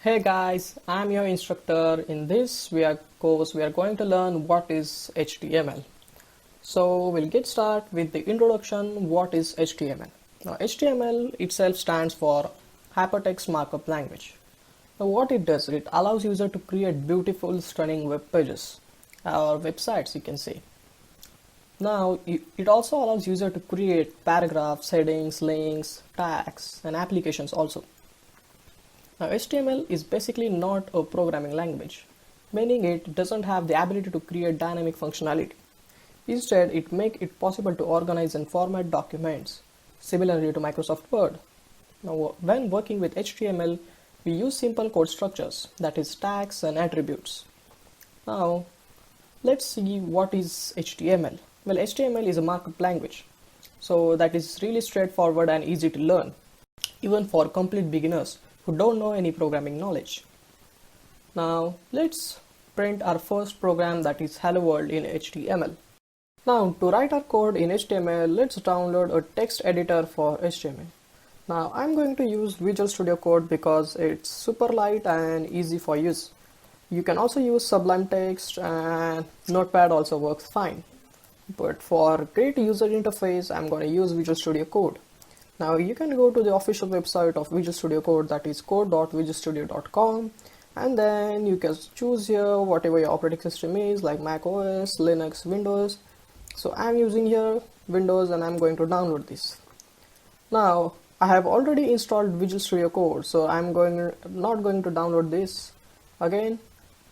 Hey guys, I'm your instructor. In this course, we are going to learn what is HTML. So we'll get started with the introduction. What is HTML? Now HTML itself stands for Hypertext Markup Language. Now what it does, it allows user to create beautiful, stunning web pages or websites, you can say. Now it also allows user to create paragraphs, headings, links, tags, and applications also. Now HTML is basically not a programming language, meaning it doesn't have the ability to create dynamic functionality. Instead, it makes it possible to organize and format documents, similarly to Microsoft Word. Now, when working with HTML, we use simple code structures, that is tags and attributes. Now, let's see what is HTML. Well, HTML is a markup language, so that is really straightforward and easy to learn, even for complete beginners who don't know any programming knowledge. Now let's print our first program, that is Hello World, in HTML. Now to write our code in HTML, let's download a text editor for HTML. Now I'm going to use Visual Studio Code because it's super light and easy for use. You can also use Sublime Text, and Notepad also works fine. But for great user interface, I'm going to use Visual Studio Code. Now you can go to the official website of Visual Studio Code, that is code.visualstudio.com, and then you can choose here whatever your operating system is, like Mac OS, Linux, Windows. So I'm using here Windows and I'm going to download this. Now I have already installed Visual Studio Code, so I'm not going to download this again,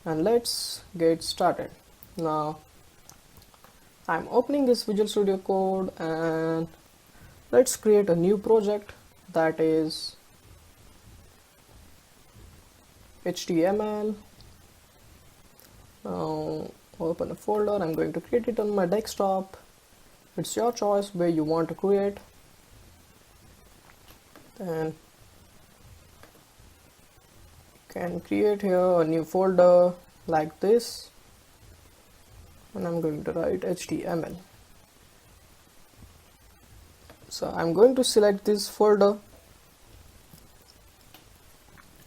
and let's get started. Now I'm opening this Visual Studio Code and let's create a new project, that is HTML. Now open a folder. I'm going to create it on my desktop. It's your choice where you want to create. Then you can create here a new folder like this, and I'm going to write HTML. So I'm going to select this folder,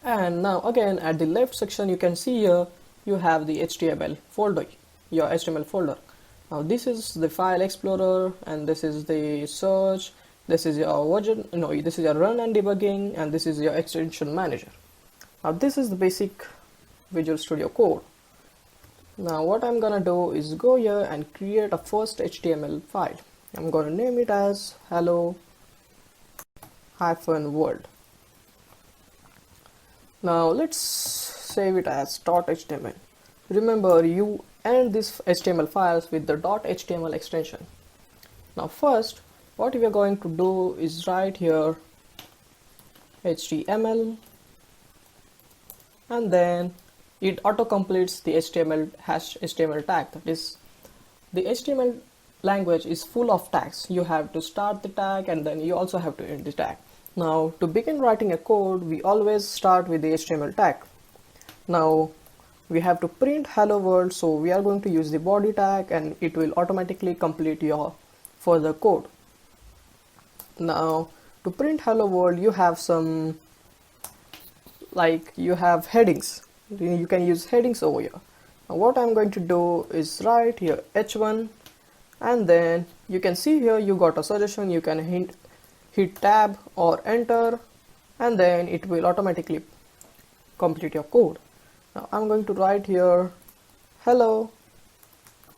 and now again at the left section you can see here you have the HTML folder, your HTML folder. Now this is the file explorer, and this is the search, this is your version, this is your run and debugging, and this is your extension manager. Now this is the basic Visual Studio Code. Now what I'm gonna do is go here and create a first HTML file. I'm going to name it as hello-world. Now let's save it as .html. Remember, you end these HTML files with the .html extension. Now first, what we are going to do is write here HTML, and then it auto completes the HTML tag. That is, the HTML language is full of tags. You have to start the tag and then you also have to end the tag. Now to begin writing a code, we always start with the HTML tag. Now we have to print hello world, so we are going to use the body tag and it will automatically complete your further code. Now to print hello world, you have some, like you have headings. You can use headings over here. Now what I'm going to do is write here h1, and then you can see here you got a suggestion. You can hit tab or enter, and then it will automatically complete your code. Now I'm going to write here hello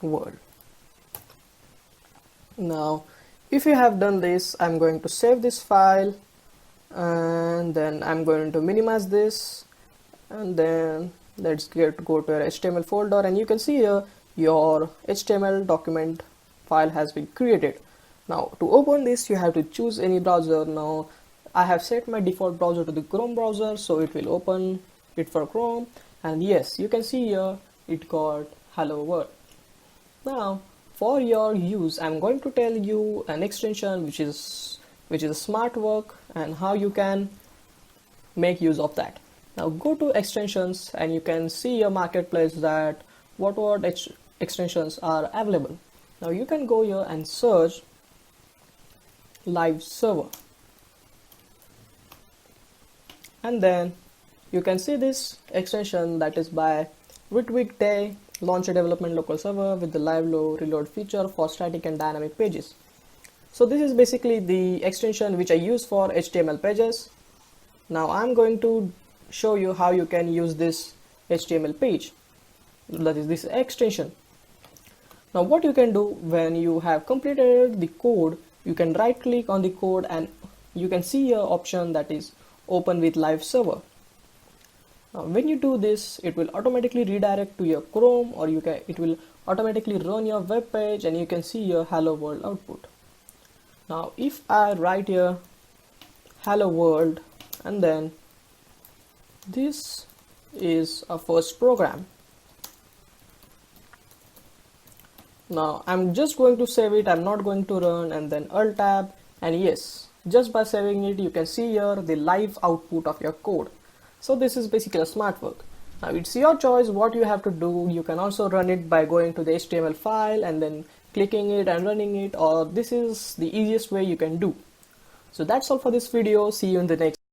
world. Now if you have done this, I'm going to save this file, and then I'm going to minimize this, and then let's go to your HTML folder, and you can see here your HTML document file has been created. Now to open this, you have to choose any browser. Now I have set my default browser to the Chrome browser, so it will open it for Chrome, and yes, you can see here it got hello world. Now for your use, I'm going to tell you an extension which is a smart work and how you can make use of that. Now go to extensions and you can see your marketplace that what extensions are available. Now you can go here and search live server, and then you can see this extension that is by retweak day launch a development local server with the live low reload feature for static and dynamic pages. So this is basically the extension which I use for HTML pages. Now I'm going to show you how you can use this HTML page, that is this extension. Now what you can do when you have completed the code, you can right click on the code and you can see your option that is open with live server. Now when you do this, it will automatically redirect to your Chrome, or it will automatically run your web page and you can see your hello world output. Now if I write here hello world and then this is a first program. Now I'm just going to save it, I'm not going to run, and then Alt tab, and yes, just by saving it you can see here the live output of your code. So this is basically a smart work. Now it's your choice what you have to do. You can also run it by going to the HTML file and then clicking it and running it, or this is the easiest way you can do. So that's all for this video. See you in the next